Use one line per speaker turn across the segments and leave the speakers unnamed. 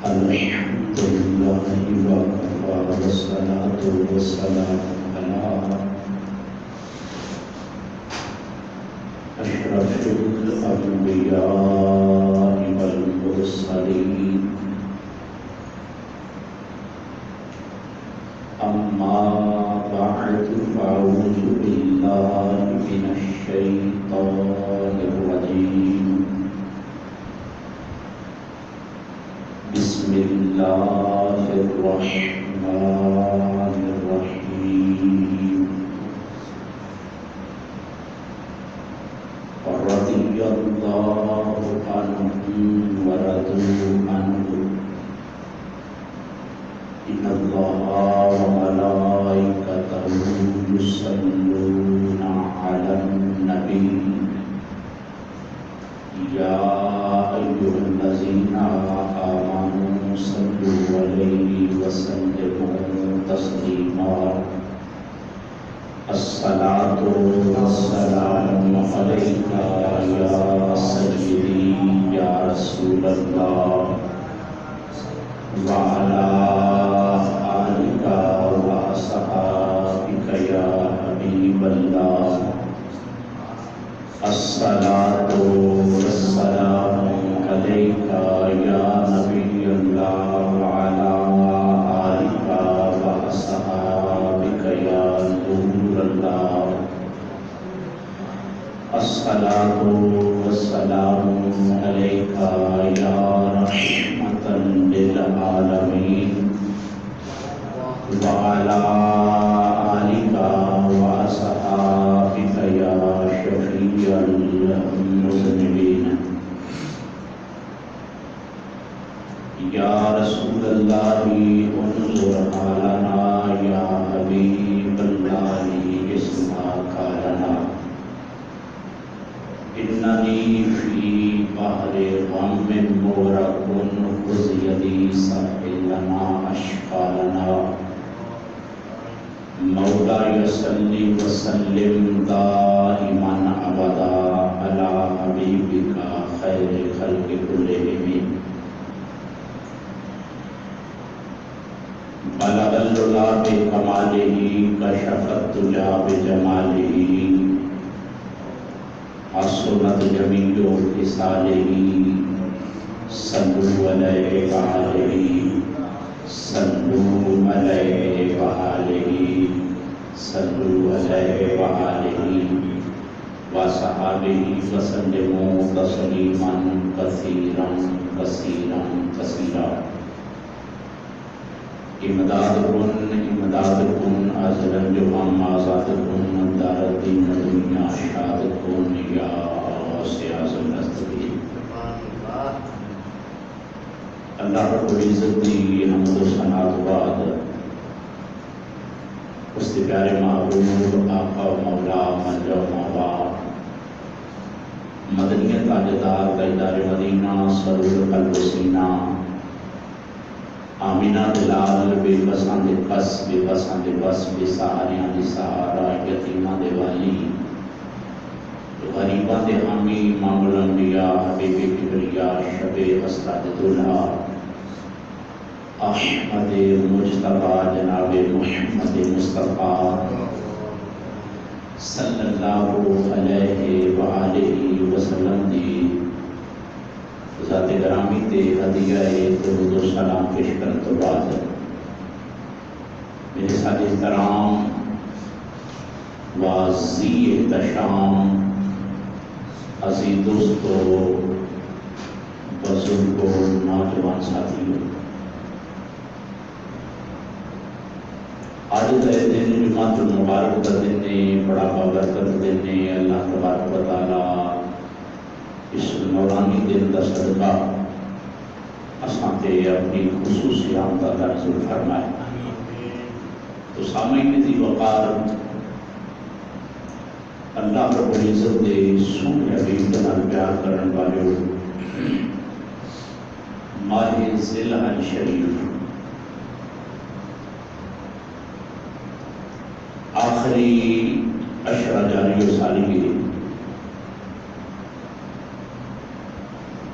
الحمد لله وكفى والصلاة والسلام على أشرف الأنبياء والمرسلين أما بعد فأعوذ بالله من الشيطان الرجيم بسم الله الرحمن الرحيم ورضي الله عنهم ورضوا عنه إن الله وملائكته يصلون على النبي يا أيها الذين آمنوا صلوا عليه وسلموا تسليما الصلاة والسلام عليك يا سيدي يا رسول الله وعلى آلك وأصحابك يا حبيب الله الصلاة والسلام عليك يا نبي الله وعلى آلك وأصحابك يا نور الله الصلاة والسلام عليك يا رحمة للعالمين وعلى آلك وأصحابك يا شفيع المذنبين يا رسول الله انظر حالنا يا حبيب الله اسمع قالنا إنني في بحر غم مغرق خذ يدي ساحلنا أشقالنا مولاي صل وسلم دائما أبدا على حبيبك خير خلق كلهم بلغ العلا بكماله كشف الدجى بجماله حسنت جميع خصاله صلوا عليه وآله صلوا عليه وآله صلوا عليه وآله وصحابه وسلموا تسليما كثيرا كثيرا كثيرا امدادكم ازلا جوام آزادكم دار الدین دنیا شادکم یا سیاز النستقیم اللہ رب العزت دی حمد و ثنا تو بعد اس کے پیارے محبوب آقا و مولا منجا و مولا مدنی تاجدار تاجدار مدینہ سرور قلب و سینہ آمینہ دلال بے بسان دے بس بے بسان دے بس بے سہاریاں دے سہارا یتیمہ دے والی غریبہ دے حامی امام الانبیاء حبیب کبریا شب اسراد دلہا احمد مجتبی جناب محمد مصطفیٰ صلی اللہ علیہ وآلہ وسلم دی ذات گرامی تے ہدیہ درود و سلام پیش کرنے تو بعد میرے ساتھ احترام واضح احتشام عزیز دوستو بزرگوں نوجوان ساتھیوں آج دے دن جمعہ المبارک کا دن نے بڑا بابرکت دن نے اللہ تبارک و تعالی اس نورانی دن کا صدقہ اساتے اپنی خصوصی آمدہ درزل فرمائے تو سامعین دی وقار اللہ رب العزت دے سونے حبیب نال پیار کرن والے ماہ ذی الحج شریف آخری عشرہ جاری و سالگی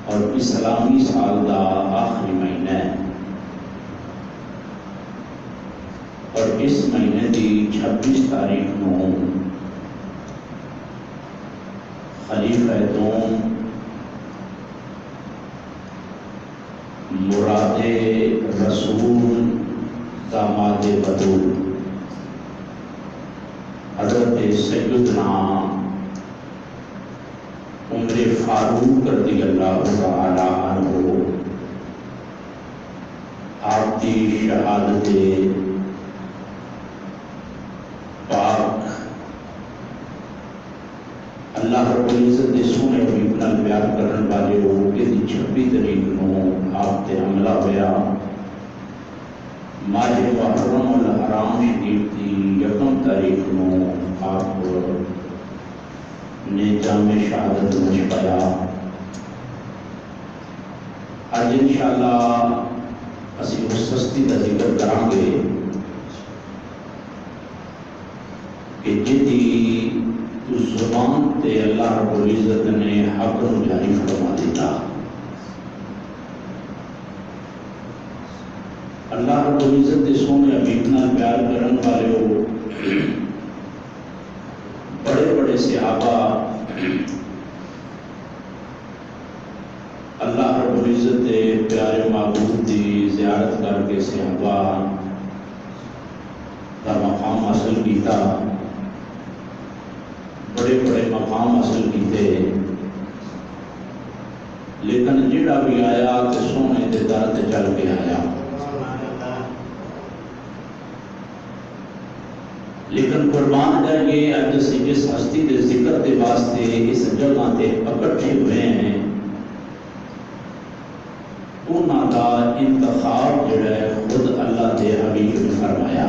اور اسلامی سال دا آخری مہینہ ہے، اور اس مہینے کی 26 تاریخ کو خلیفہ دوم مراد رسول داماد بدول حضرت سیدنا عمر فاروق رضی اللہ تعالی عنہ آپ کی شہادت پاک اللہ رب العزت دے سونے حبیب نال بیان کرن والے ہو کہ 26 تاریخ کو آپ تے حملہ ہویا، ماہ محرم الحرام شریف کی 1 تاریخ کو آپ نے جام شہادت نوش پایا۔ آج انشاءاللہ اسی اس ہستی کا ذکر کریں گے کہ جدی زبان تے اللہ رب العزت نے حق نو جاری فرما دیتا۔ اللہ رب العزت دے سونے حبیب نال پیار کرن والے ہو، بڑے بڑے صحابہ اللہ رب العزت دے پیارے معبود دی زیارت کر کے صحابہ دا مقام حاصل کیتا، بڑے بڑے مقام حاصل کیتے، لیکن جڑا بھی آیا تے سونے دے در تے چل کے آیا۔ لیکن قربان کریے اج اسی جس ہستی دے ذکر دے واسطے اس جگہ تے اکٹھے ہوئے ہیں، انہاں دا انتخاب جڑا ہے خود اللہ دے حبیب نے فرمایا۔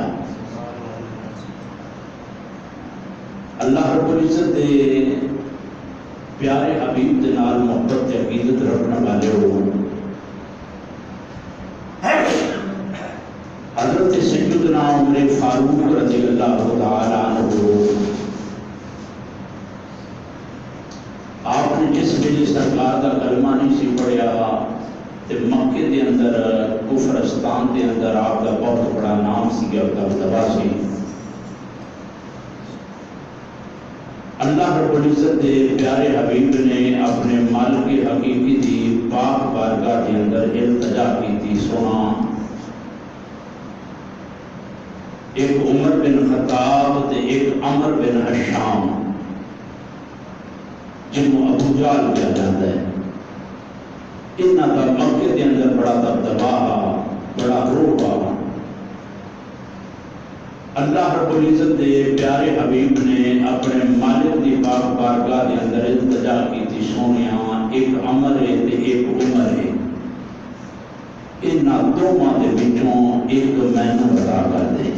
اللہ رب العزت دے پیارے حبیب دے نال محبت تے عقیدت رکھنے والے ہو، حضرت سیدنا عمر فاروق رضی اللہ تعالی عنہ آپ نے جس ویلے سرکار کا کلمہ نہیں سی پڑھیا تے مکے دے اندر کفرستان دے اندر آپ کا بہت بڑا نام سی دبدبا سی۔ اللہ رب العزت دے پیارے حبیب نے اپنے مالک حقیقی دی پاک بارگاہ دے اندر التجا کی تھی، سونا ایک عمر بن خطاب تے ایک عمر بن حشام جنہوں ابو جہل کہا جاتا ہے، انہاں دا مکے دے اندر بڑا دبدبا، بڑا روبا۔ اللہ رب العزت دے پیارے حبیب نے اپنے مالک دی پاک بارگاہ دے اندر التجا کی تھی، سونیاں ایک عمر ہے تے ایک عمر ہے، انہاں دوواں دے وچوں ایک مینوں عطا کر دے۔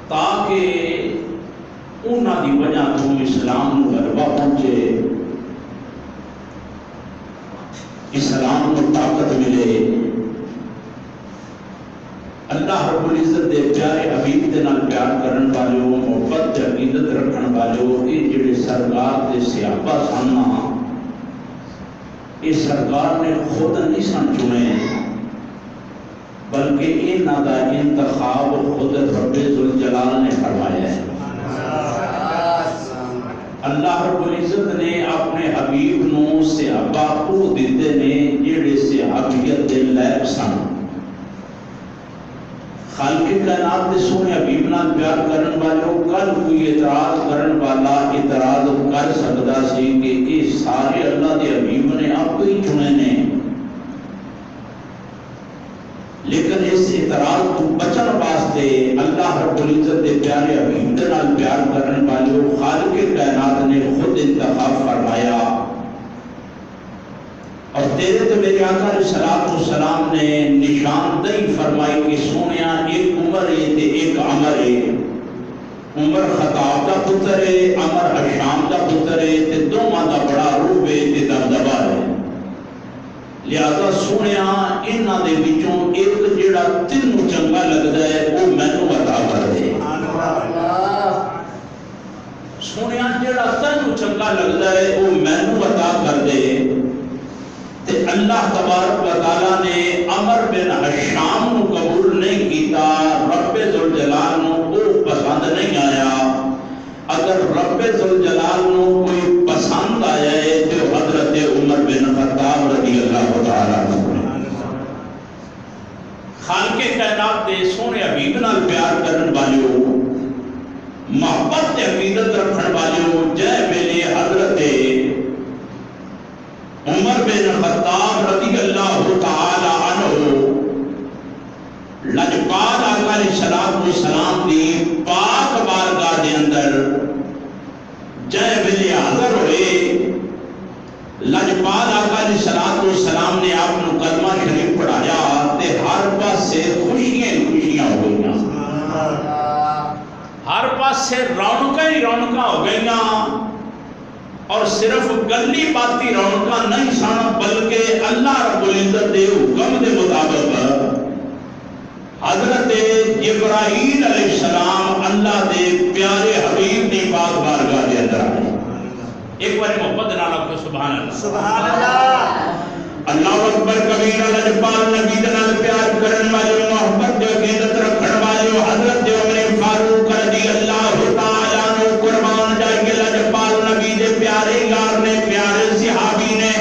تاکہ انہاں دی وجہ تو اسلام نو غلبہ پہنچے، اسلام کو طاقت ملے۔ اللہ رب العزت دے پیارے حبیب دے نال پیار کرن والے ہو، محبت تے عقیدت رکھن والے ہو، یہ جڑے سرکار دے صحابہ سن، یہ سرکار نے خود نہیں سن چنے، بلکہ انہاں دا انتخاب خود رب ذوالجلال نے فرمایا ہے۔ اللہ رب العزت نے اپنے حبیب نو صحابہ کو دیتے نے جڑے صحابیت دے لائق سن۔ خالق کائنات دے سونے حبیب نال پیار کرن والے کل کوئی اعتراض کرن والا اعتراض کر سکتا سی کہ یہ سارے اللہ دے حبیب نے آپ ہی چنے نے، لیکن اس اعتراض کو بچن واسطے اللہ رب العزت دے پیارے حبیب دے نال پیار کرن والے خالق کائنات نے خود انتخاب فرمایا، اور تیرے تو میرے آقا علیہ السلام نے نشاندہی فرمائی کہ سونیا ایک عمر ہے تے ایک عمر ہے، عمر خطاب دا پتر ہے، عمر حشام دا پتر ہے، تے دوواں دا بڑا روح ہے تے دبدبا ہے، لہذا سونیا انہاں دے وچوں ایک جڑا تینوں چنگا لگدا ہے وہ مینوں عطا کر دے۔ سونے جڑا تینوں چنگا لگتا ہے وہ مینوں عطا کر دے. تے اللہ تبارک و تعالیٰ نے عمر بن حشام نو قبول نہیں کیتا. رب ذوالجلال نو وہ پسند نہیں آیا. اگر رب ذوالجلال نو کوئی پسند آیا ہے تو حضرت عمر بن خطاب رضی اللہ تعالیٰ عنہ. خالق کائنات دے سونے حبیب نال پیار کرن والیو محبت تے عقیدت رکھن والیو جے ویلے حضرت عمر بن خطاب رضی اللہ تعالی عنہ لجپال آقا علیہ الصلوۃ والسلام دی پاک بارگاہ دے اندر جے ویلے حاضر ہوئے لجپال آقا علیہ الصلوۃ والسلام نے آپ کو کلمہ شریف پڑھایا تے ہر پاسے خوشیاں خوشیاں ہو گئیاں. ہر پاسے رونقاں ہی رونقاں ہو گئیاں. اور صرف گلی باتی رونقاں نہیں سن بلکہ اللہ رب العزت دے حکم دے مطابق حضرت جبرائیل علیہ السلام اللہ دے پیارے حبیب دی پاک بارگاہ دے اندر آئے. ایک بار محبت نال آکھو سبحان اللہ.
سبحان اللہ.
اللہ اکبر کبیرہ. لجپال نبی دے نال پیار کرن والے محبت دے عقیدت رکھن والے حضرت عمر فاروق رضی اللہ تعالی عنہ قربان جائے. لجپال نبی دے پیارے یار نے پیارے صحابی نے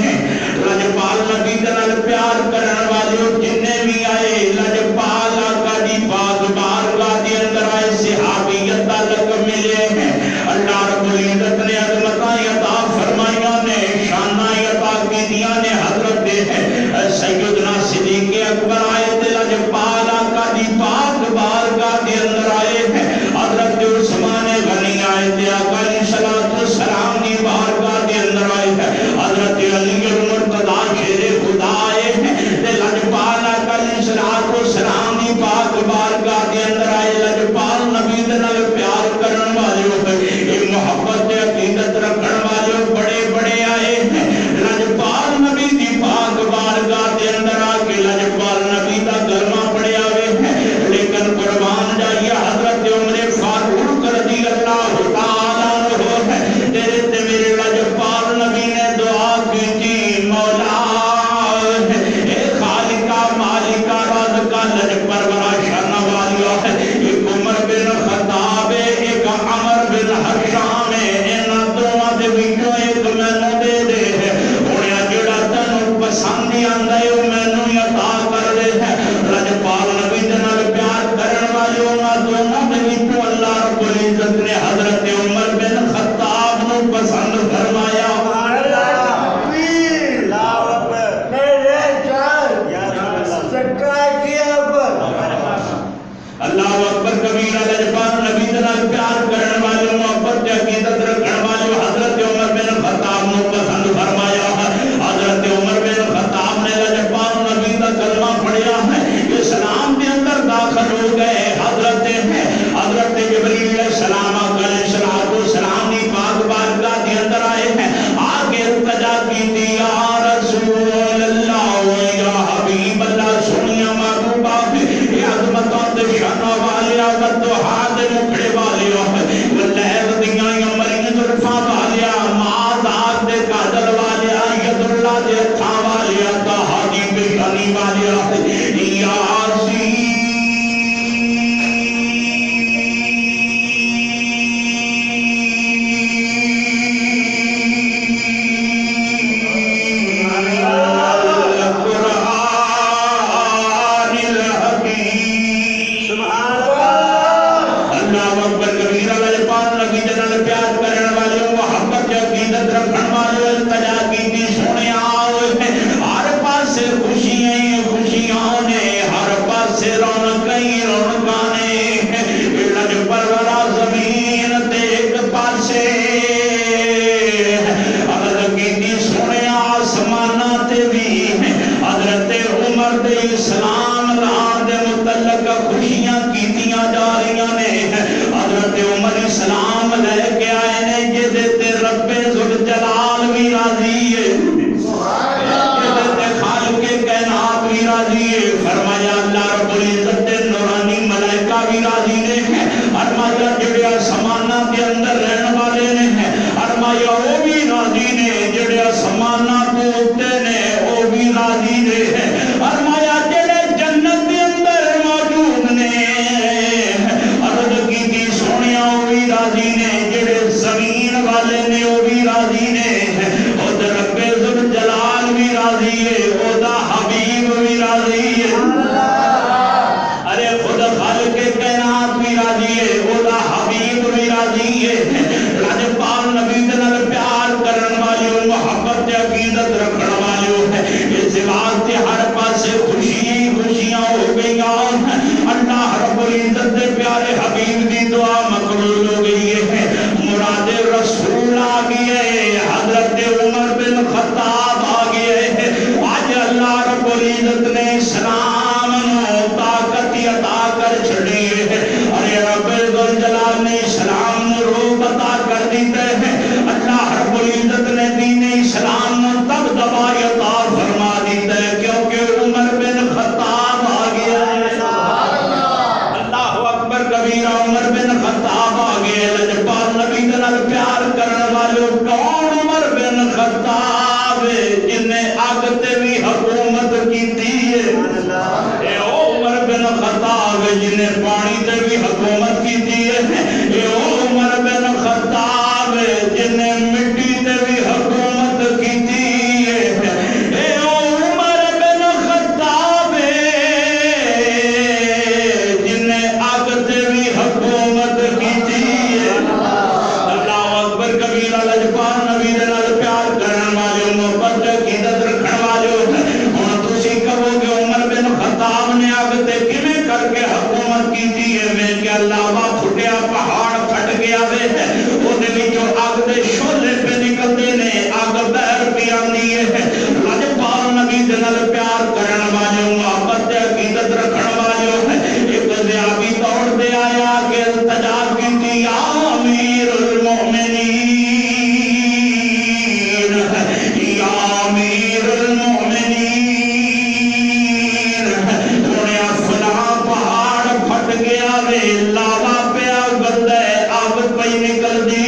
لجپال نبی دے نال پیار کرن والے جننے بھی آئے لجپال آقا دی پاک بارگاہ دے اندر آئے صحابیت دا لقب ملے ہیں. اللہ رب العزت نے عظمتاں عطا فرمائیاں نے شاناں عطا کیتیاں نے. حضرت سیدنا صدیق اکبر آئے تے لجپال آقا دی پاک بارگاہ دے اندر آئے ہیں. حضرت عثمان غنی آئے تے آقا علیہ الصلوۃ والسلام دی بارگاہ دے اندر آئے ہیں. حضرت علی المرتضی شیر خدا آئے ہیں تے لجپال آقا علیہ الصلوۃ والسلام دی پاک بارگاہ دے اندر آئے. لجپال نبی دے نال پیار کرن والے اے محبت تے عقیدت رکھن والے بڑے بڑے آئے ہیں. لجپال نبی دی پاک بارگاہ دے اندر آ کے لجپال نبی دا کلمہ پڑھیا ہوئے ہیں. لیکن قربان جائیے حضرت عمر فاروق رضی اللہ تعالی عنہ ہے تیرے تے میرے لجپال نبی نے دعا کی تھی مولا اے خالقہ مالکہ رازقہ لج پرورا شان والیہ. ایک عمر بن خطاب ایک عمر بن حشام انہاں دونوں دے وچوں ایک مینوں دے دے. پسند ہی آندا ہے او مینوں ہی عطا کر دے ہے. لجپال نبی دے نال پیار کرن والے انہاں دونوں دے وچوں اللہ رب العزت نے حضرت عمر بن خطاب نو پسند فرمایا.
اللہ اکبر. میرے جان یا رسول اللہ سکا کیا
اللہ اکبر کبیرہ. لجپال نبی دے نال پیار کرن والے محبت تے عقیدت رکھن والے حضرت عمر بن خطاب نو پسند فرمایا. حضرت عمر بن خطاب نے لجپال نبی کا کلمہ پڑھیا ہے. اسلام کے اندر داخل ہو گئے. حضرت جبریل علیہ السلام علیہ الصلوۃ والسلام کی پاک بارگاہ کے اندر آئے ہیں. آگے التجا کی یا رسول اللہ یا حبیب اللہ. سنیا محبوبہ یہ عظمتوں تے شاناں والیا ودھا دے مکھڑے والیا لہر دیاں امریاں زلفاں والیا ماں دے کاجل والیا ید اللہ دے ہتھاں والیا تہاڈی پیشانی والیا یاسین. اسلام لان دے متعلق خوشیاں کیتیاں جا رہی نے. حضرت عمر اسلام لے والے نے فرمایا وہ بھی راضی نے جڑے آسماناں تو اتے نے وہ بھی راضی نے فرمایا جڑے جنت دے اندر موجود نے عرض کی سونیا وہ بھی راضی نے جڑے زمین والے نے وہ بھی راضی نے ادھر رب ذوالجلال بھی راضی ہے اودا حبیب بھی راضی ہے ارے خود خالق کائنات بھی راضی ہے اودا حبیب بھی راضی ہے راجپال نبی دے نال پیار کرن والے محبت تے عقیدت رکھن والے اس واسطے ہر پاسے خوشی خوشیاں ہو گئیاں اللہ رب العزت دے پیارے حبیب دی دعا مقبول ہو گئی ہے مراد رسول آ گئی ہے حضرت عمر بن خطاب آ گئے آج اللہ رب العزت نے اسلام طاقت عطا کر چھڑی ہے ارے رب ذوالجلال نے اسلام روح عطا کر دیتے ہیں اللہ رب العزت نے دین اسلام تب دبائی عطا فرما دیتے ہیں کیونکہ عمر بن خطاب آ گیا ہے اللہ اکبر کبیرہ عمر بن خطاب آ گئے لجپال نبی دنال پیار کرنے والے کون عمر بن خطاب جنہیں آگتے بھی حکومت کی تھی اے عمر بن خطاب جنہیں پانی تے بھی حکومت کی تھی اے عمر بن خطاب جنہیں مٹی تے بھی حکومت کی تھی اے عمر بن خطاب جنہیں آگتے بھی حکومت کی تھی اللہ اکبر کبیرہ لجپال نبی دے نال پیار کرن والے محبت عقیدت رکھن والے ہن تسی کہو گے عمر بن خطاب نے آگتے کیویں کر کے حکومت کی تھی میں کہ اللہ وا پھٹیا پہاڑ پھٹ گیا وے اودے وچوں اگ دے شعلے پہ نکلدے نے اگ بہر پی آندی ہے لجپال نبی دے نال پیار کرن والے محبت عقیدت رکھن والے ایک صحابی دوڑ دے آیا کہ التجا کیتی یا امیر المؤمنین یا امیر المؤمنین انہیں فلاں پہاڑ پھٹ گیا وے لاوا پیا گلے آگ پئی نکل دی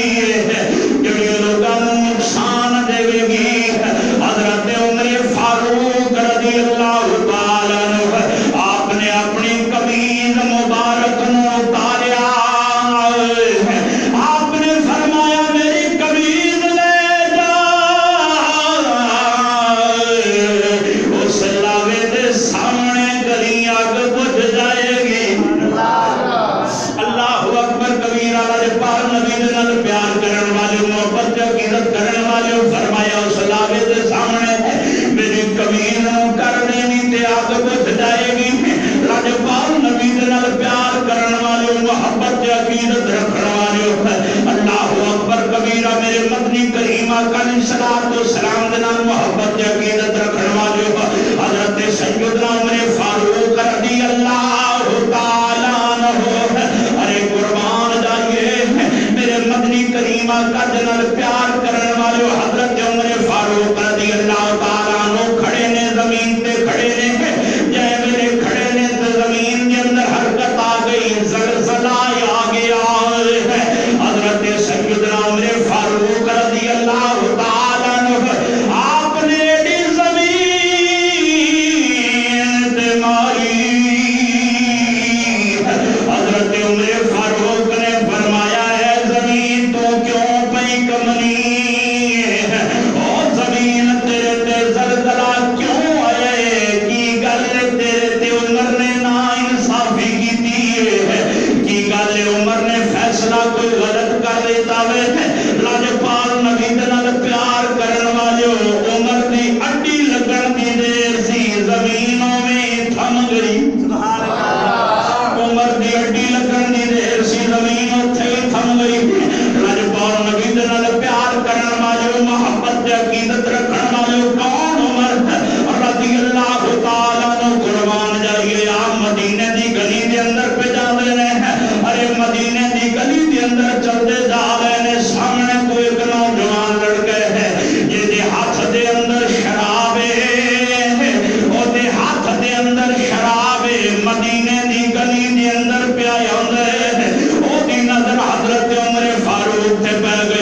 جڑی لوگاں نوں نقصان دے گی حضرت عمر فاروق رضی اللہ تعالی عنہ آپ نے اپنی قمیض مبارک نو اتاریا آپ نے فرمایا میری قمیض لے جا اس لاوے دے سامنے گلی اگ بجھ جائے گی اللہ اکبر کبیرہ لجپال نبی دے نال پیار کرن والے محبت عقیدت کرن والے فرمایا اس لاوے دے سامنے میری قمیض نو کر دینی تے اگ بجھ جائے گی لجپال نبی دے نال پیار کرن والے محبت عقیدت رکھن والے اللہ اکبر کبیرہ میرے مدنی کریم آقا علیہ الصلوۃ والسلام دے نال محبت عقیدت رکھن والے حضرت سیدنا عمر فاروق رضی اللہ تعالی عنہ ارے قربان جائیے میرے مدنی کریم آقا دے نال پیار کرن والے حضرت عمر فاروق رضی اللہ تعالی عنہ کھڑے نے زمین تے کھڑے نے جے میرے کھڑے نے تے زمین دے اندر حرکت آ گئی زلزلہ آ گیا حضرت سیدنا عمر فاروق رضی اللہ تعالی عنہ آپ نے ایڈی زمین تے ماری حضرت عمر فاروق نے فرمایا ہے زمین تو کیوں پئی کمنی او زمین تیرے تے زلزلہ کیوں آئے کی گل تیرے تے عمر نے نا انصافی کیتی ہے کی گل عمر نے فیصلہ کوئی غلط کر دیتا وے لجپال نبی دے نال پیار کرن والے عمر دی اڈی لگن دی دیر سی زمینوں میں تھم گئی سبحان اللہ عمر دی اڈی لگن دی دیر سی زمین اوتھے تھم گئی لجپال نبی دے نال پیار کرن والے محبت عقیدت رکھن والے کون عمر رضی اللہ تعالی عنہ قربان جائیے آپ مدینے دی گلی دے اندر پہ جاندے نے ارے مدینے دی گلی دے اندر چلتے جا رہے نے سامنے تو ایک نوجوان لڑکے ہے یہ دے ہاتھ دے اندر شراب ہے او دے ہاتھ دے اندر شراب ہے مدینے دی گلی دے اندر پیا آندا ہے او دی نظر حضرت عمر فاروق تے پہ گئی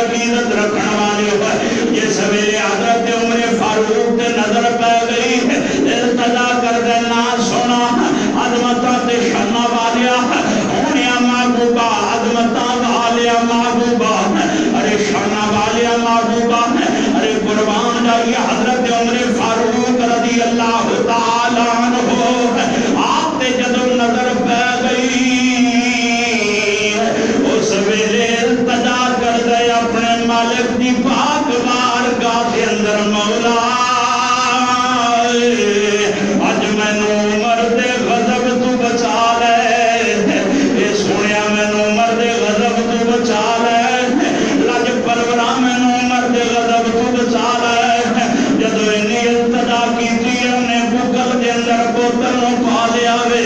عقیدت رکھن والے ہو یہ سویرے حضرت عمر فاروق تے نظر پہ گئی ارتجا کر دینا سونا عظمتاں تے شاناں والیا ہونیا محبوبہ عظمتاں والیا محبوبہ ارے شاناں والیا محبوبہ ارے قربان جائیے حضرت عمر فاروق رضی اللہ تعالیٰ عنہ آپ تے جدو نظر پہ گئی اس ویلے التجا کر دے اپنے مالک دی پاک بارگاہ دے اندر مولا اج مینوں عمر دے غضب تو بچا لے اے سونیا مینوں عمر دے غضب تو بچا لے لج پرورا مینوں عمر دے غضب تو بچا لے جدو انی التجا کیتی انہیں بکل دے اندر بوتل نوں پا لیا وے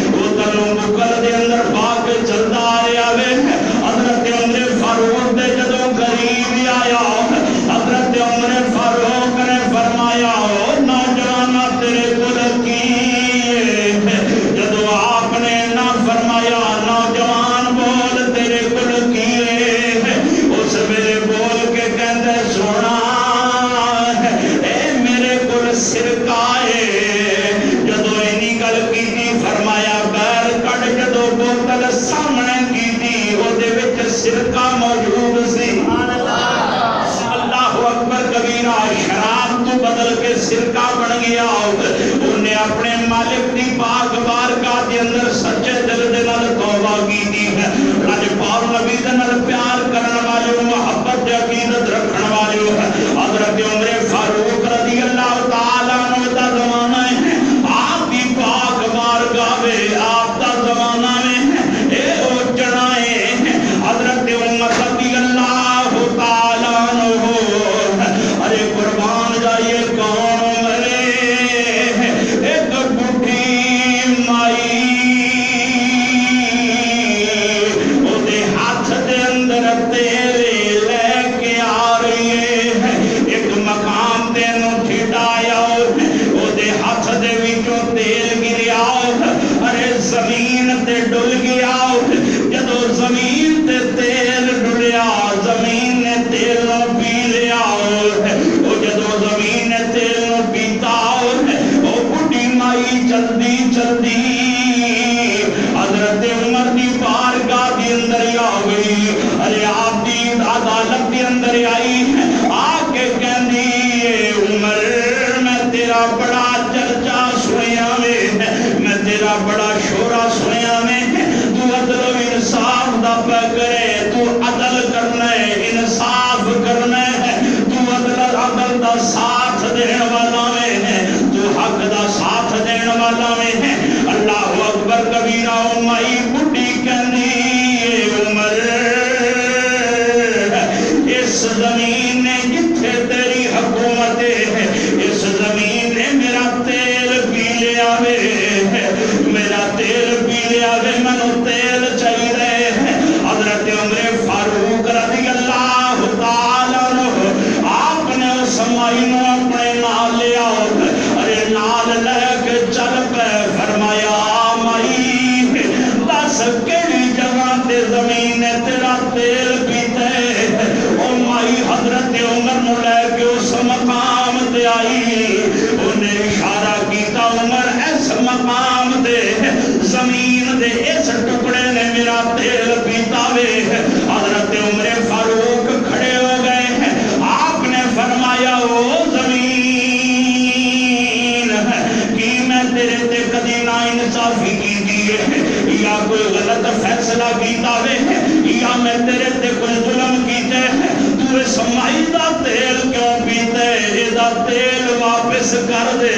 بوتل نوں بکل دے اندر پا کے چلدا آیا وے حضرت عمر فاروق دے جدو قریب آیا حضرت عمر فاروق نے فرمایا نوجوان تیرے کل کی جدو آپ نے نہ فرمایا نوجوان بول تیرے کل کی اس ویلے بول کے کہندے سونا اے میرے کل سرکہ جدو اینی گل کیتی فرمایا بیر کٹ جدو بوتل سامنے کیتی وہ دے وچ سرکہ موجود سی اللہ اکبر کبیرہ شراب تو بدل کے سرکہ بن گیا انہیں اپنے مالک دی پاک بارگاہ دے اندر سچے دل دے نال توبہ کیتی ہے رج پاک نبی دے نال پیار کرن والے محبت دے عقیدت رکھن والے حضرت عمر فاروق رضی اللہ تعالیٰ عنہ دا زمانہ ہے آپ دی پاک بارگاہ میں آپ دا زمانہ میں اے او جڑائے حضرت عمر رضی اللہ تعالیٰ عنہ ارے قربان جائیے کون مرے ایک بڑھی مائی او دے ہاتھ دے اندر تیل لے کے آ رہی ہے ایک مقام تینوں ٹھٹایا او دے ہاتھ دے وچوں تیل گریا ارے زمین تے ڈل گیا جدو زمین تے تیل ڈلیا زمین نے تیل نو پی لیا او جدو زمین نے تیل نو پیتا او بڑھی مائی چلدی چلدی حضرت عمر دی بارگاہ دی اندر آ گئی ارے آپ دی عدالت دی اندر آئی آ کے کہندی عمر میں تیرا بڑا چرچا سنیا میں تیرا بڑا شورا سنیا میں تو عدل و انصاف دا پہ کرے تو عدل کرنا ہے انصاف کرنا ہے تو عدل دا ساتھ دین والا میں تو حق دا ساتھ دین والا میں اللہ اکبر کبیرہ مائی بڑھی کہندی عمر اس زمین نے جتھے تیری حکومت ہے اس زمین نے میرا تیل پی لیا وے میرا تیل پی لیا وے منو تیل چاہیے حضرت عمر فاروق رضی اللہ تعالیٰ عنہ آپ نے اس مائی نو اپنے نال لیا ارے نال لے کے چل پہ فرمایا مائی دس کیڑی جگہ تے زمین نے تیرا تیل پیتے او مائی حضرت عمر نو لے کے اس مقام تے آئی انہیں اشارہ کیتا عمر اس مقام دے زمین دے اس ٹکڑے نے میرا تیل پیتا وے حضرت عمر فاروق کھڑے ہو گئے آپ نے فرمایا او زمین کی میں تیرے تے کدی نا انصافی کی دیئے یا کوئی غلط فیصلہ کیتا وے یا میں تیرے تے کوئی ظلم کیتے تو اس مائی دا تیل کیوں پیتے دا تیل واپس کر دے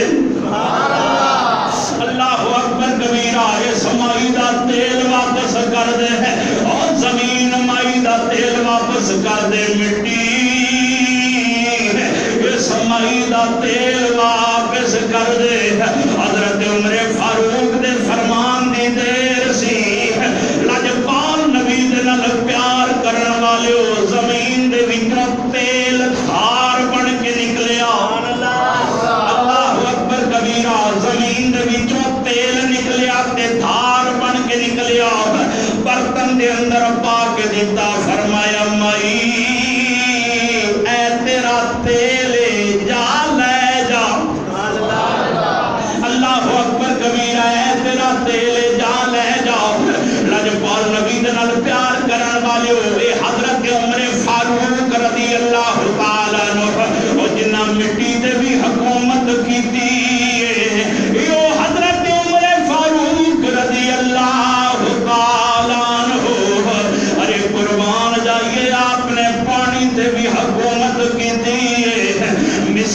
اللہ اکبر کبیرہ اس مائی دا تیل واپس کر دے اور زمین مائی دا تیل واپس کر دے مٹی اس مائی دا تیل واپس کر دے حضرت عمر فاروق دے فرمان دی دیر سی لجپال نبی دے نال پیار کرن والے زمین دے وچوں تیل دھار بن کے نکلیا اللہ اکبر کبیرہ زمین دے وچوں تیل نکلیا تے دھار بن کے نکلیا برتن دے اندر پا کے دیتا فرمایا مائی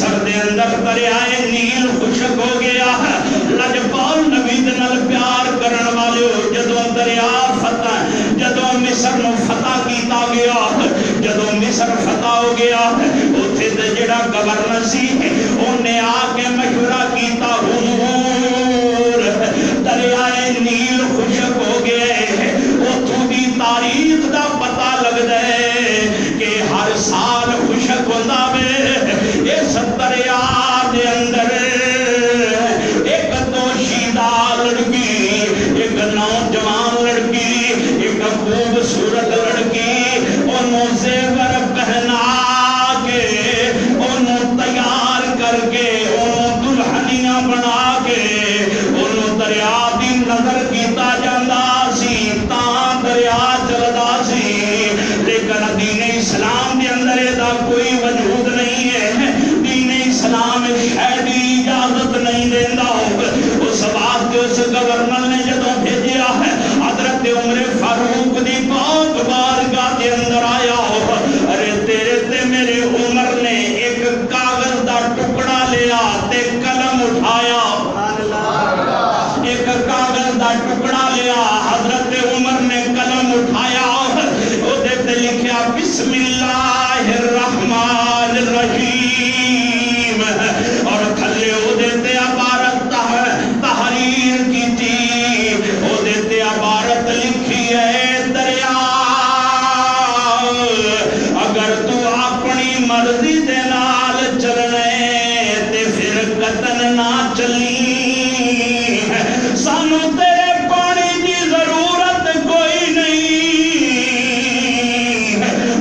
مصر دے اندر دریائے نیل خشک ہو گیا. لجپال نبی دے نال پیار کرن والے جدوں دریا فتح جدوں مصر نو فتح کیتا گیا جدوں مصر فتح ہو گیا اوتھے تے جڑا گورنر سی اونے آ کے مشورہ کیتا حضور دریائے نیل خشک ہو گئے. اوتھوں دی تاریخ دا پتہ لگدا ہے کہ ہر سال خشک ہوندا وے. اس دریا دے اندر ایک دوشیدہ لڑکی ایک نوجوان لڑکی ایک خوبصورت لڑکی انہوں زیور پہنا کے انہوں تیار کر کے انہوں دلہنیاں بنا کے انہوں دریا دی نظر کیتا جاندہ سی تاں دریا چلدا سی. لیکن دین اسلام دے اندر دا کوئی وجود نہیں ہے. دین اسلام شہدی اجازت نہیں دیندہ. اس بات اس گورنر نے جدوں بھیجیا ہے حضرت عمر فاروق دی پاک بارگاہ دے اندر آیا. ارے تیرے تے میرے عمر نے ایک کاغذ دا ٹکڑا لیا تے قلم اٹھایا. ایک کاغذ دا ٹکڑا لیا حضرت عمر نے قلم اٹھایا او دے تے لکھیا بسم اللہ الرحمن الرحیم اور تھلے او دے تے عبارت تحریر کی تھی. او دے تے عبارت لکھی ہے دریا اگر تو اپنی مرضی دے نال چلنے تے پھر قطن نہ چلی. سانو تیرے پانی دی ضرورت کوئی نہیں.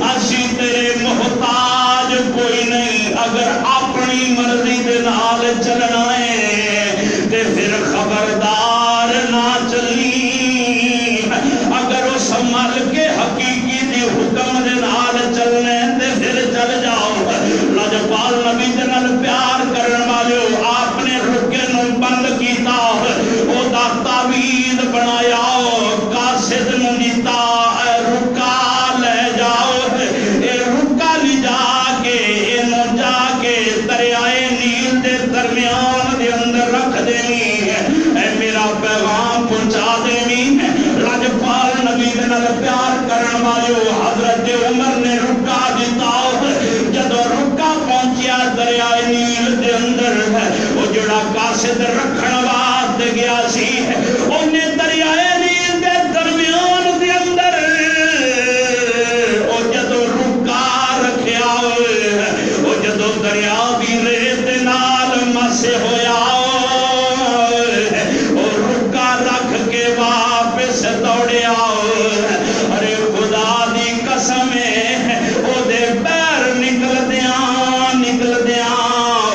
اسی تیرے محتاج کوئی نہیں. اگر اپنی مرضی دے نال چلنا ہے تے پھر خبردار نہ چلی. اگر اس ملک حقیقی دی حکم دے نال چلنے تے پھر چل جاؤ. لجپال نبی دے نال پیار کرن والے آپ نے رکے نو بند کیتا او دا تعویذ بنایا قاصد نو دیتا رکا لے جاؤ. اے رکا لے جا کے اینو جا کے دریائے نیل دے درمیان دے اندر رکھ دینی. اے میرا پیغام پہنچا دینی. لجپال نبی دے نال پیار کرن والے حضرت عمر نے رکا دیتا. جدوں رکا پہنچیا دریائے نیل دے اندر او جڑا قاصد رکھن واسطے گیا سی اونے دریائے نیل دے درمیان دے اندر او جدوں رکا رکھیا او جدوں دریا دی ریت نال مس ہویا او رکا رکھ کے واپس دوڑیا. ارے خدا دی قسم او دے پیر نکل دیاں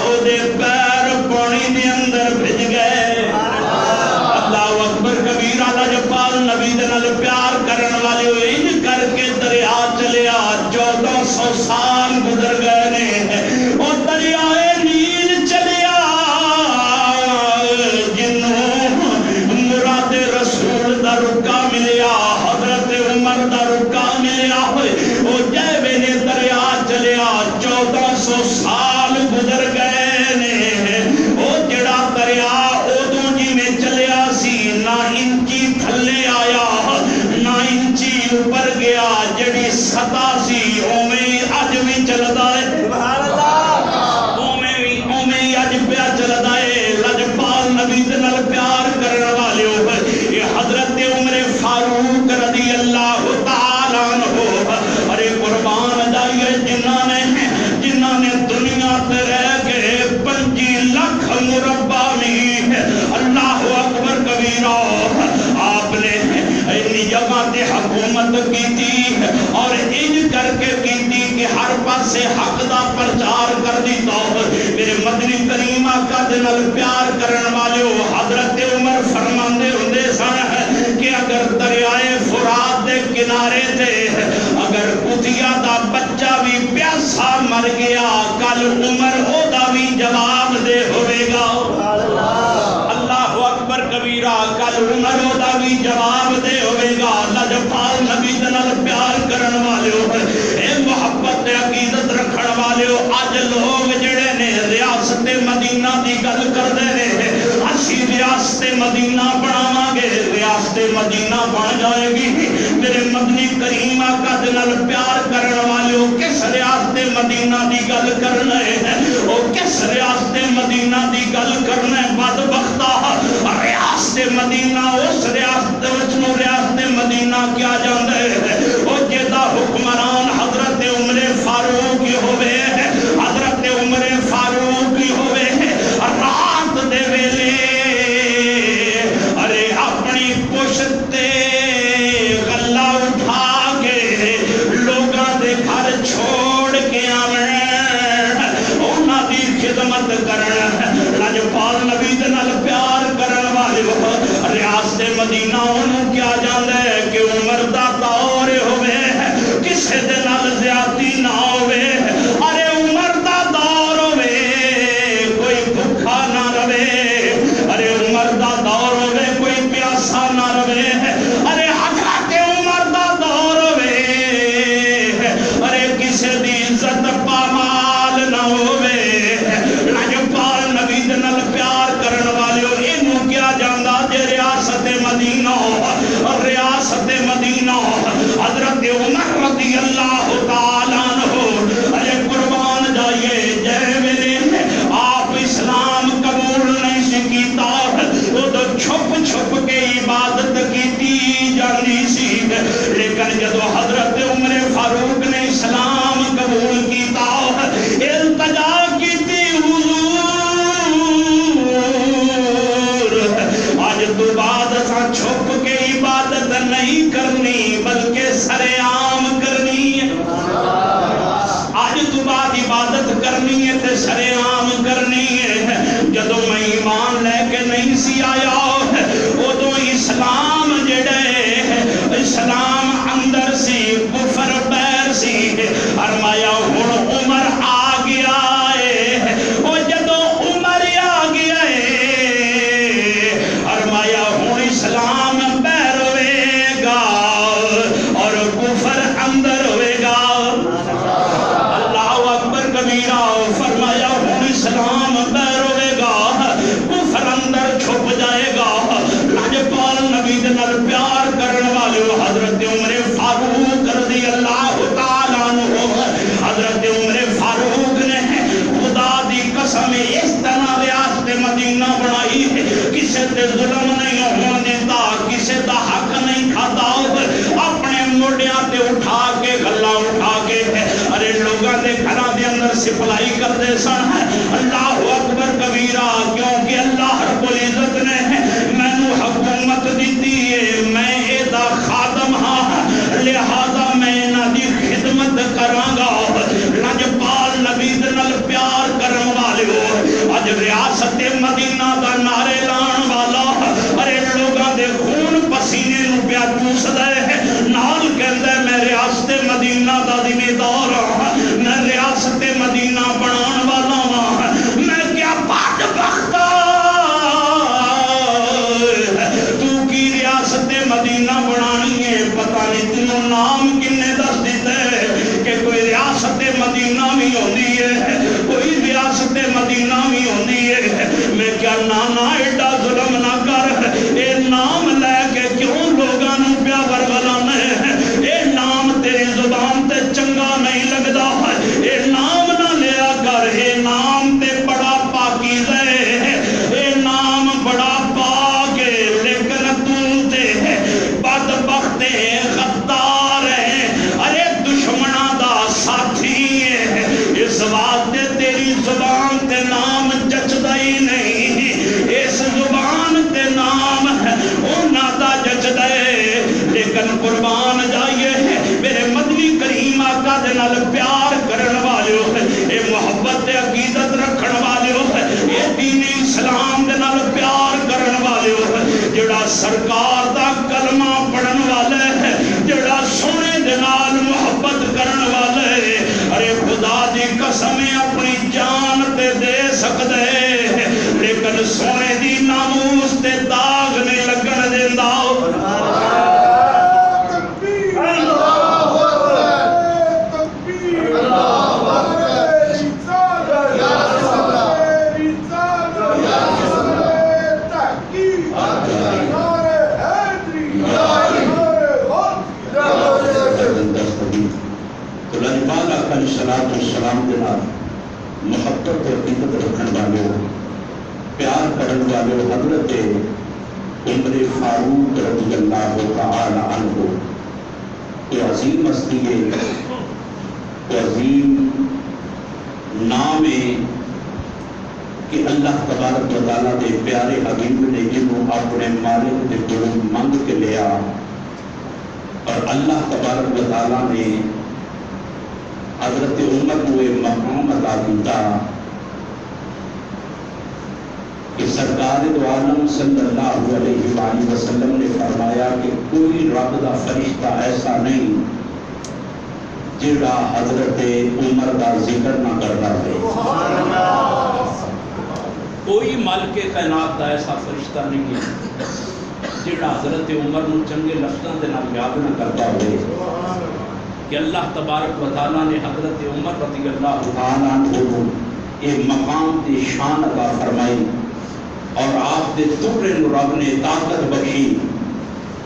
او دے پیر پانی دے اندر بھج گئے. اللہ اکبر کبیرہ. لجپال نبی دے نال پیار کرن والے انج کر کے دریا چلیا. 1400 سال گزر گئے نے او دریائے نیل چلیا. جنوں مراد رسول دا رکا ملیا حضرت عمر دا رکا ملیا او جے نے دریا چلیا. 1400 سال گزر گئے نے او جڑا دریا ادوں جی میں چلیا سی نہ انچی تھلے آیا نہ انچی اوپر گیا. جڑی سطح سی اوویں اج بھی چلدا ہے. سبحان اللہ. اوویں اج پیا چلدا ہے. لجپال نبی دے نال پیار کرن والے یہ حضرت عمر فاروق رضی اللہ تعالی عنہ. ارے قربان جائیے جنہاں نے دنیا تے رہ کے 25 لاکھ مربع میل اللہ اکبر کبیرہ آپ نے اتنی جگہ تے حکومت کی تھی اور انج کر کے کی تھی کہ ہر پاسے حق دا پرچار کر دیتا. میرے مدنی کریم آقا دے نال پیار کرن والے حضرت عمر فرماندے ہوندے سن کہ اگر دریائے فرات دے کنارے تے اگر کتیا دا بچہ بھی پیاسا مر گیا کل عمر او دا بھی جواب دے ہوئے گا. اللہ اکبر کبیرہ. کل عمر او دا بھی جواب دے ہوئے گا. لجپال نبی دے نال پیار کرن والے اے محبت عقیدت رکھن والے اج لوگ جڑے نے ریاست مدینہ بن جائے گی. میرے مدنی کریم آقا دے نال پیار کرن والے کس ریاست مدینہ دی گل کرنا ہے؟ او کس ریاست مدینہ دی گل کرنا ہے؟ بدبختہ ریاست مدینہ اس ریاست وچوں ریاست مدینہ کیا جاندا ہے او جدا حکمران حضرت عمر فاروق ہوئے حضرت عمر فاروق ہوئے رات دے ویلے ارے اپنی پشت تے غلہ اٹھا کے لوگاں دے گھر چھوڑ کے آویں انہاں دی خدمت کرن لاجپال نبی دے نال پیار کرن والے ریاست مدینہ انہوں کیا جاندا ہے کہ عمر دا دور ہوئے کسے دے نال زیادتی نہ ہوئے ارے عمر دا دور ہوئے کوئی بھکھا نہ رہے ارے عمر دا دور ہوئے کوئی پیاسا نہ رہے ارے حضرت عمر دا دور ہوئے ارے کسے دی عزت پامال نہ ہوئے لاجپال نبی دے نال پیار کرن والے انہوں کیا جاندا جے ریاست مدینہ ریاست مدینہ حضرت عمر رضی اللہ تعالیٰ عنہ ارے قربان جائیے جے میرے آپ اسلام قبول نہیں سکیتا وہ تو چھپ چھپ کے عبادت کی جانی سی لیکن جدو حضرت عمر فاروق نے اسلام قبول کیتا التجا کیتی آج تو بعد سا چھپ کے عبادت نہیں کرنی بلکہ سر عام کرنی ہے آج تو بعد عبادت کرنی ہے تے سر عام کرنی ہے جدو میں ایمان لے کے نہیں سی آیا ادو اسلام جڑے اسلام اندر سی کفر بیر سی فرمایا ہن عمر آ گیا ہے او جدو عمر آ گیا ہے فرمایا ہن اسلام بیر ہوئے گا اور کفر اندر ہوئے گا اللہ اکبر کبیرہ فرمایا ہن اسلام بیر ہوئے گا کفر اندر چھپ جائے گا لاجپال نبی دے نال پیار کرن والے حضرت عمر فاروق رضی اللہ تعالیٰ عنہ حضرت عمر فاروق نے خدا دی قسم اس طرح ریاست مدینہ بنائی کسے تے ظلم نہیں ہون دیتا کسے دا حق نہیں کھاتا اپنے موڑیاں تے اٹھا کے گھلا اٹھا کے ارے لوگاں دے گھراں دے اندر سپلائی کر دے سن اللہ اکبر کبیرہ کیونکہ اللہ رب العزت نے مینوں حکومت دیتی ہے میں اے دا خادم ہاں لہذا میں انہاں دی خدمت کراں گا لاجپال نبی دے نال پیار کرن والے ہو اج ریاست مدینہ دا نعرے لان والا ارے لوگاں دے خون پسینے نو پیا چوسدا ہے نال کہندا ہے میں ریاست مدینہ دا ذمہ دار ہاں میں ریاست مدینہ بنان والا ہاں میں کیا بدبخت تو کی ریاست مدینہ بنانی ہے پتہ نہیں تینوں نام کنے دس دیتے کہ کوئی ریاست مدینہ بھی ہوندی ہے کوئی ریاست مدینہ بھی ہوندی ہے میں کیا نانا ایڈا ظلم نہ کر اے نام لے کے کیوں لوگاں نوں پیا ورگلانا ہے اے نام تیری زبان تے چنگا نہیں لگدا اے نام نہ لیا کر اے نام تے بڑا پاکیزہ ہے اے نام بڑا پاک ہے لیکن تو تے بدبخت غدار ہے ارے دشمناں دا ساتھی ہے اس واسطے تیری زبان تے نام جچدا ہی نہیں اس زبان تے نام انہاں دا جچدا ہے لیکن قربان جائیے میرے مدنی کریم آقا دے نال پیار کرن والے ہو اے محبت تے عقیدت رکھن والے ہو اے دین اسلام دے نال پیار کرن والے ہو جڑا سرکار دا کلمہ پڑھن والا ہے جڑا سونے دے نال محبت کرن والا ہے ارے خدا دی قسم اپنی جان تے دے سکدے لیکن سونے دی ناموس تے داغ نہیں لگن دیندا نال محبت اور عقیدت رکھن والے پیار کرن والے حضرت عمر فاروق رضی اللہ تعالی عنہ کوئی عظیم ہستی ہے، کوئی عظیم نام ہے کہ اللہ تبارک و تعالیٰ دے پیارے حبیب نے جنہوں اپنے مالک دے قرب منگ کے لیا اور اللہ تبارک و تعالیٰ نے حضرت عمر کو ایک مقام عطا کیتا کہ سرکار دو عالم صلی اللہ علیہ وآلہ وسلم نے فرمایا کہ کوئی رب دا فرشتہ ایسا نہیں جڑا حضرت عمر دا ذکر نہ کرتا ہے۔ کوئی مالک کائنات دا ایسا فرشتہ نہیں ہے جڑا حضرت عمر نو چنگے لفظاں دے نال یاد نہ کرتا ہوئے کہ اللہ تبارک و تعالیٰ نے حضرت عمر رضی اللہ تعالیٰ عنہ ایک مقام تے شان عطا فرمائی اور آپ دے ترے نو رب نے طاقت بخشی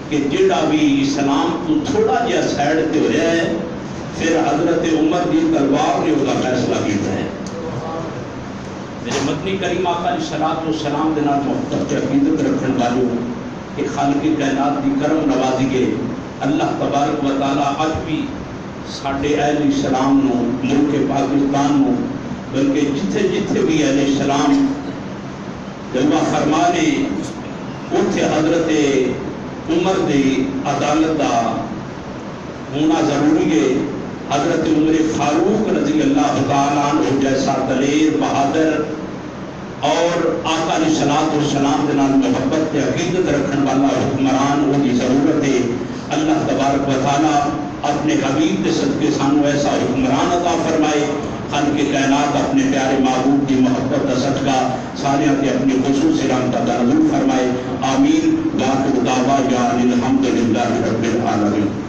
کہ جڑا بھی اسلام تو تھوڑا جہا سائڈ تے ہویا ہے پھر حضرت عمر دی تلوار نے اس کا فیصلہ کیتا ہے۔ میرے مدنی کریم آقا علیہ الصلوۃ والسلام دے نال محبت عقیدت رکھن والوں کہ خالق کائنات دی کرم نوازی کے اللہ تبارک و تعالیٰ اج بھی ساڈے اہل اسلام نو ملک پاکستان نو بلکہ جتھے جتھے بھی اہل اسلام جلوہ فرما نے اتھے حضرت عمر دی عدالت دا ہونا ضروری ہے۔ حضرت عمر فاروق رضی اللہ تعالیٰ عنہ جیسا دلیر بہادر اور آقا علیہ الصلوۃ والسلام کے نال محبت عقیدت رکھن والا حکمران وہ کی ضرورت ہے۔ اللہ تبارک و تعالیٰ اپنے حبیب کے صدقے سانو ایسا حکمران عطا فرمائے، خالق کائنات اپنے پیارے محبوب کی محبت کا صدقہ ساریاں کے اپنی خصوصی رحمت کا نزول فرمائے۔ آمین۔ باقر دعوا یا الحمدللہ رب العالمین۔